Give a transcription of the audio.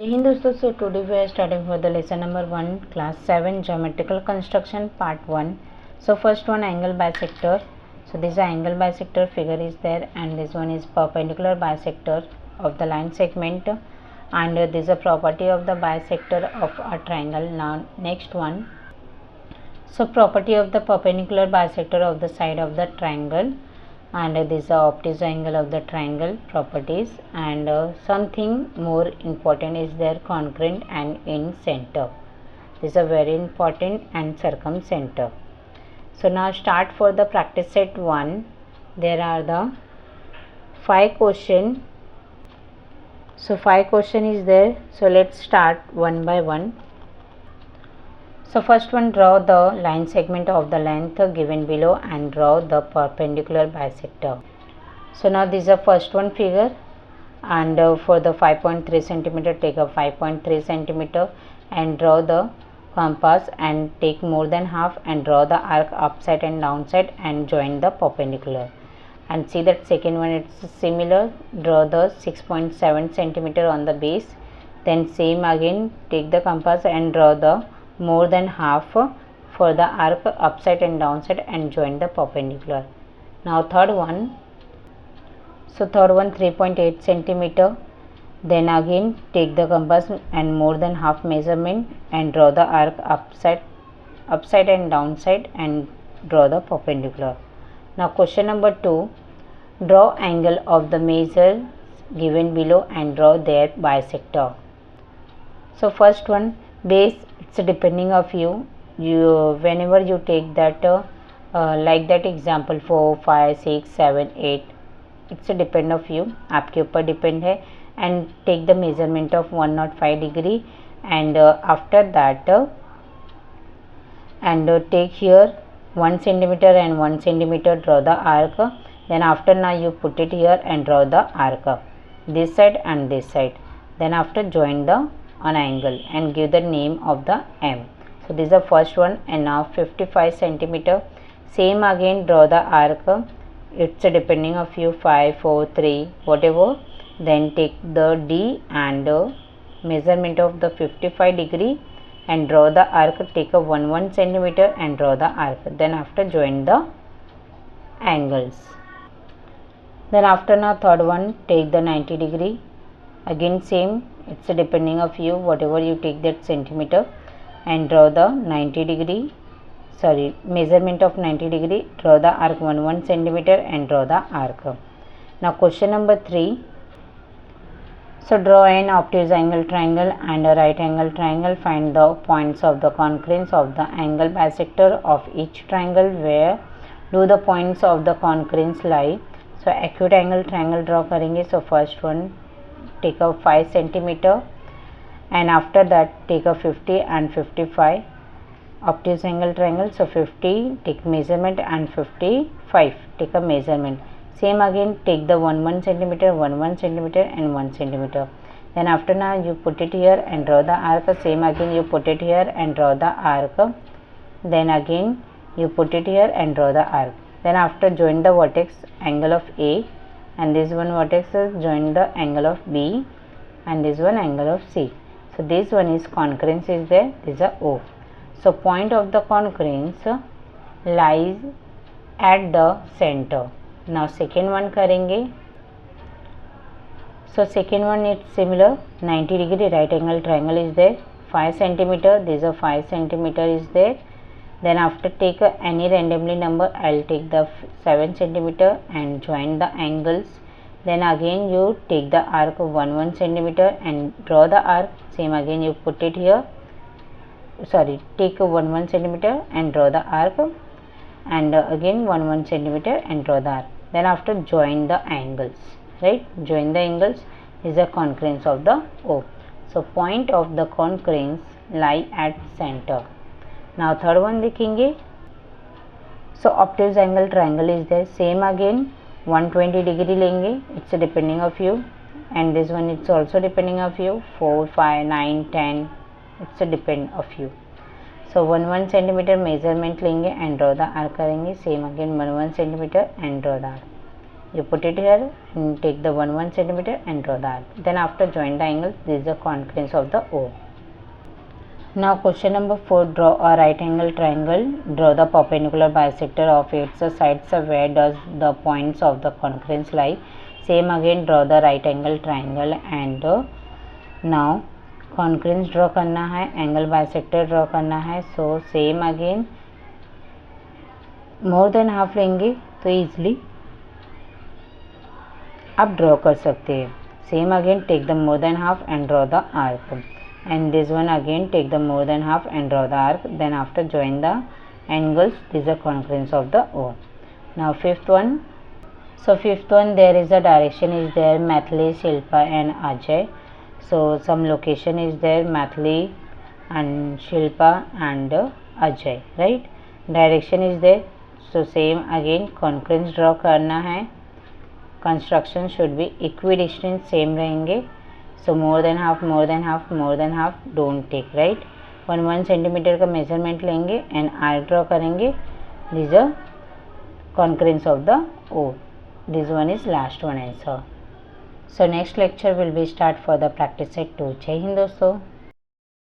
Hey दोस्तों, so today we are starting for the lesson number 1, class 7, geometrical construction part 1. So first one, angle bisector. So this angle bisector figure is there, and this one is perpendicular bisector of the line segment, and this is a property of the bisector of a triangle. Now next one, so property of the perpendicular bisector of the side of the triangle, and this is the obtuse angle of the triangle properties, and something more important is their congruent and in center. This is a very important, and circumcenter. So now start for the practice set 1. There are the 5 question. So 5 question is there. So let's start one by one. So first one, draw the line segment of the length given below and draw the perpendicular bisector. So now this is the first one figure, and for the 5.3 centimeter, take a 5.3 centimeter and draw the compass and take more than half and draw the arc upside and downside and join the perpendicular. And see that second one, it's similar. Draw the 6.7 centimeter on the base, then same again, take the compass and draw the more than half for the arc upside and downside and join the perpendicular. Now third one, so third one 3.8 centimeter, then again take the compass and more than half measurement and draw the arc upside and downside and draw the perpendicular. Now question number 2, draw angle of the measure given below and draw their bisector. So first one, base, it's depending of you whenever you take that like that example 4 5 6 7 8, it's a depend of you, आपके ऊपर depend है, and take the measurement of 105 degree, and after that take here 1 centimeter and 1 centimeter, draw the arc. Then after now you put it here and draw the arc this side and this side. Then after join the an angle and give the name of the M. So this is the first one, and now 55 centimeter, same again draw the arc. It's a depending of you 5 4 3 whatever. Then take the D and measurement of the 55 degree and draw the arc. Take a 1 centimeter and draw the arc. Then after join the angles. Then after now third one, take the 90 degree, again same, it's a depending of you whatever you take that centimeter and draw the 90 degree, sorry, measurement of 90 degree, draw the arc 1 centimeter and draw the arc. Now question number 3, so draw an obtuse angle triangle and a right angle triangle. Find the points of the concurrence of the angle bisector of each triangle. Where do the points of the concurrence lie? So acute angle triangle draw करेंगे. So first one, take a 5 centimeter and after that take a 50 and 55 obtuse angle triangle. So 50 take measurement and 55 take a measurement. Same again, take the 1 centimeter, 1 centimeter and 1 centimeter. Then after now you put it here and draw the arc. Same again you put it here and draw the arc. Then again you put it here and draw the arc. Then after join the vertex angle of A, and this one vertex is join the angle of B, and this one angle of C. So this one is concurrence is there, this is a O. So point of the concurrence lies at the center. Now second one करेंगे. So second one, it's similar, 90 degree right angle triangle is there, 5 centimeter, this is a 5 centimeter is there. Then after take any randomly number, I'll take the 7 centimeter and join the angles. Then again you take the arc 1 centimeter and draw the arc. Same again you put it here, sorry, take 1 centimeter and draw the arc, and again 1 centimeter and draw the arc. Then after join the angles, right, join the angles is the concurrence of the O. So point of the concurrence lie at center. Now third one देखेंगे. So obtuse angle triangle is there, same again 120 degree लेंगे, it's depending of you, and this one it's also depending of you 4 5 9 10, it's a depend of you. So 1 centimeter measurement लेंगे and draw the arc करेंगे. Same again 1 centimeter and draw the arc. you put it here and take the 1 centimeter and draw the arc. Then after join the angles, this is the concurrence of the O. Now question number 4, draw a right angle triangle, draw the perpendicular bisector of its sides. Where does the points of the concurrence lie? Same again, draw the right angle triangle and now concurrence draw करना है, angle bisector draw करना है. So same again, more than half लेंगे तो easily आप draw कर सकते हैं. Same again, take the more than half and draw the arc. And this one again, take the more than half and draw the arc. Then after join the angles, this is the concurrence of the O. Now fifth one. So fifth one, there is a direction is there, Mathili, Shilpa and Ajay. So some location is there, Mathili and Shilpa and Ajay, right? Direction is there. So same again, concurrence draw करना है. Construction should be equidistant, same रहेंगे. So more than half, more than half, more than half don't take, right? 1 centimeter का measurement लेंगे and arc draw करेंगे. This is a concurrence of the O. This one is last one answer. So next lecture will be start for the practice set 2. जय हिंद दोस्तों.